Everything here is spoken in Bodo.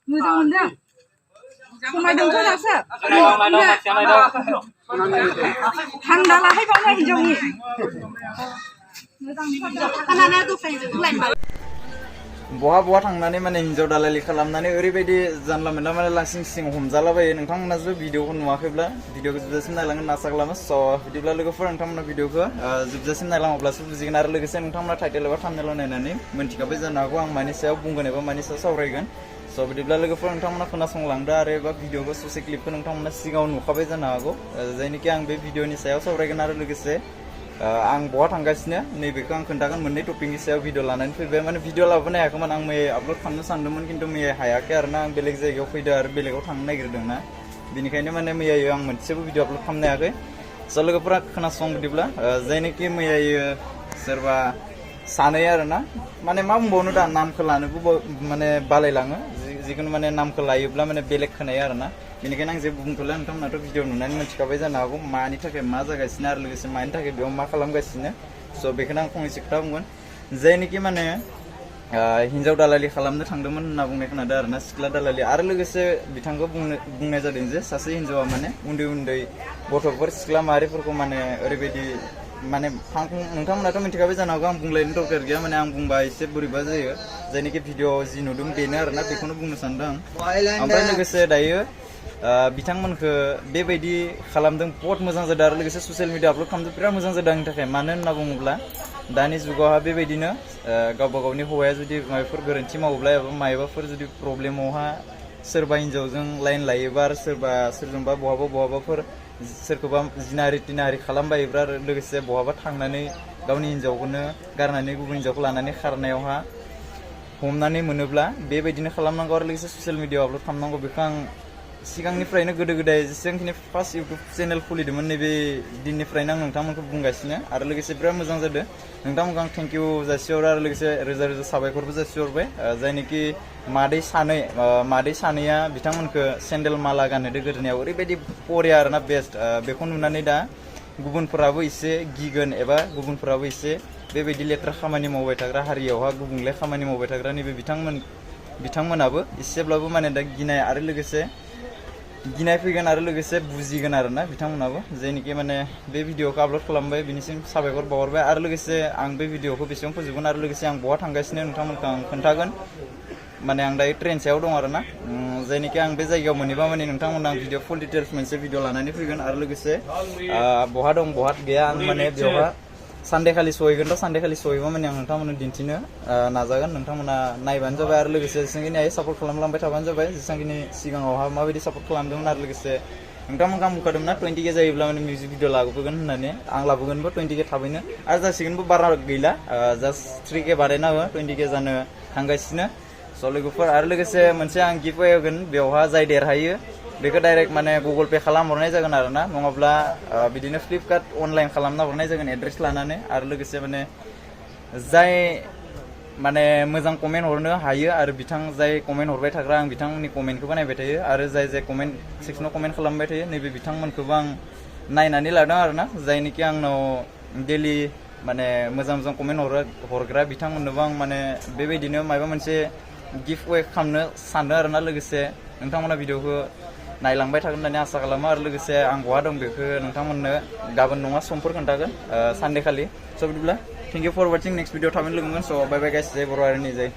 मोजां मोनदों समायदोंथ' दासो थान्दा लाहैबावनो हिनजावनि बहा थांनानै माने हिनजाव दालालि खालामनानै ओरैबायदि जानला मोनला माने लासिं सिं हमजालाबायो नोंथांमोना जुदि भिडिअखौ नुवाखैब्ला भिडिअखौ जोबजासिम नायलांगोन आसा खालामो स' बिदिब्ला लोगोफोर नोंथांमोना भिडिअखौ जोबजासिम नायलाङोब्लासो बुजिगोन आरो लोगोसे नोंथांमोना टाइटेल एबा थाम्बनेलाव नायनानै मोनथिखाबाय जानो हागौ आं मानि सायाव बुंगोन एबा मानि सायाव सावरायगोन स' बिदिब्ला लोगोफोर नोंथांमोना खोनासंलांदो आरो एबा भिडिअखौ ससे क्लिपखौ नोंथांमोना सिगाङाव नुखाबाय जानो हागौ जायनिखि आं बे भिडिअनि सायाव सावरायगोन आरो लोगोसे आं बहा थांगासिनो नैबेखौ आं खोन्थागोन मोननै टपिकनि सायाव भिडिअ लानानै फैबाय माने भिडिअ लाबोनो हायाखैमोन आं मैया आपल'ड खालामनो सानदोंमोन खिन्थु मैया हायाखै आरोना आं बेलेग जायगायाव फैदों आरो बेलेगाव थांनो नागिरदोंना बेनिखायनो माने मैयायो आं मोनसेबो भिडिअ आपल'ड खालामनो हायाखै स' लोगोफोरा खोनासं बिदिब्ला जायनोखि मैयायो सोरबा सानै आरोना माने मा बुंबावनो दा नामखौ लानोबो माने बालायलाङो जिखुनु माने नामखौ लायोब्ला माने बेलेग खोनायो आरोना बेनिखायनो आं जेबो बुंथ'ला नोंथांमोनाथ' भिडिअ नुनानै मिथिखाबाय जानो हागौ मानि थाखाय मा जागासिनो आरो लोगोसे मानि थाखाय बेयाव मा खालामगासिनो स' बेखौनो आं फंनैसो खोथा बुंगोन जायनोखि माने हिन्जाव दालालि खालामनो थांदोंमोन होनना बुंनाय खोनादों आरोना सिख्ला दालालि आरो लोगोसे बिथांखौ बुंनाय जादों जे सासे हिन्जावा माने उन्दै उन्दै गथ'फोर सिख्ला माहारिफोरखौ माने ओरैबायदि माने नोंथांमोनाथ' मिथिखाबाय जानो हागौ आं बुंलायनो दरकार गैया माने आं बुंबा एसे बोरैबा जायो जायनोखि भिडिअ जि नुदों बेनो आरोना बेखौनो बुंनो सानदों आं ओमफ्राय लोगोसे दायो बिथांमोनखौ बेबायदि खालामदों बहुत मोजां जादों आरो लोगोसे ससियेल मिडिया आपल'ड खालामदों बिराद मोजां जादों आंनि थाखाय मानो होनना बुङोब्ला दानि जुगावहा बेबायदिनो गावबा गावनि हौवाया जुदि माबाफोर गोरोन्थि मावोब्ला एबा माबाफोर जुदि प्रब्लेमावहा सोरबा हिन्जावजों लाइन लायोबा आरो सोरजोंबा बहाबाफोर सोरखौबा जिनाहारि तिनाहारि खालामबायोब्ला आरो लोगोसे बहाबा थांनानै गावनि हिन्जावखौनो गारनानै गुबुन हिन्जावखौ लानानै खारनायावहा हमनानै मोनोब्ला बेबायदिनो खालामनांगौ आरो लोगोसे ससियेल मिडियाआव आपल'ड खालामनांगौ बेखौ आं सिगांनिफ्रायनो गोदो गोदाय जेसेबांखिनि फार्स्ट इउटुब चेनेल खुलिदोंमोन नैबे दिननिफ्रायनो आं नोंथांमोनखौ बुंगासिनो आरो लोगोसे बिराद मोजां जादों नोंथांमोनखौ आं थेंक इउ जासिहरो आरो लोगोसे रोजा रोजा साबायखरबो जासिहरबाय जायनोखि मादै सानैया बिथांमोनखौ सेन्देल माला गानहोदो गोदोनायाव ओरैबायदि बरिया आरोना बेस्ट बेखौ नुनानै दा गुबुनफोराबो एसे गिगोन एबा गुबुनफोराबो एसे बेबायदि लेथ्रा खामानि मावबाय थाग्रा हारियावहा गुबुंले खामानि मावबाय थाग्रा नैबे बिथांमोनाबो एसेब्लाबो माने दा गिनाय फैगोन आरो लोगोसे बुजिगोन आरोना बिथांमोनाबो जायनोखि माने बे भिडिअखौ आपल'ड खालामबाय बिनिसिम साबायखर बावहरबाय आरो लोगोसे आं बे भिडिअखौ बेसेबां फोजोबगोन आरो लोगोसे आं बहा थांगासिनो नोंथांमोनखौ आं खोन्थागोन माने आं दायो ट्रेन सायाव दं आरोना जायनोखि आं बे जायगायाव मोनहैबा माने नोंथांमोना आं भिडिअ फुल डिटेल्स मोनसे भिडिअ लानानै फैगोन आरो लोगोसे बहा दं बहा गैया आं माने बेवहा सानदेखालि सहैबा माने आं नोंथांमोननो दिन्थिनो नाजागोन नोंथांमोना नायबानो जाबाय आरो लोगोसे जेसेबांखिनि हायो सापर्ट खालामलांबाय थाबानो जाबाय जेसेबांखिनि सिगाङावहा माबायदि सापर्ट खालामदोंमोन आरो लोगोसे नोंथांमोनखौ आं बुंखादोंमोन ना 20K जायोब्ला माने मिउजिक भिडिअ लाबोगोन होननानै आं लाबोगोनबो 20K थाबैनो आरो जासिगोनबो बारा गैला जास्ट 3K बारायना हो 20K जानो थांगासिनो स' लोगोफोर आरो लोगोसे मोनसे आं गिफ्ट अवे होगोन बेवहा जाय देरहायो बेखौ डाइरेक्ट माने गुगल पे खालामहरनाय जागोन आरोना नङाब्ला बिदिनो फ्लिपकार्ट अनलाइन खालामना हरनाय जागोन एड्रेस लानानै आरो लोगोसे माने जाय माने मोजां कमेन्ट हरनो हायो आरो जाय कमेन्ट हरबाय थाग्रा आं बिथांमोननि कमेन्टखौबो नायबाय थायो आरो जाय कमेन्ट सेक्सनाव कमेन्ट खालामबाय थायो नैबे बिथांमोनखौबो आं नायनानै लादों आरोना जायनोखि आंनाव डेलि माने मोजां कमेन्ट हरग्रा बिथांमोननोबो आं माने बेबायदिनो माबा मोनसे गिफ्ट अवे खालामनो सानदों आरोना लोगोसे नोंथांमोना भिडिअखौ नायलांबाय थागोन होननानै आसा खालामो आरो लोगोसे आं बहा दं बेखौ नोंथांमोननो गाबोन नङा समफोर खोन्थागोन सानडे खालि स' बिदिब्ला thank you for watching next video थाबैनो लोगो मोनगोन स' बाय बाय गाइस जय बर' हारिनि जय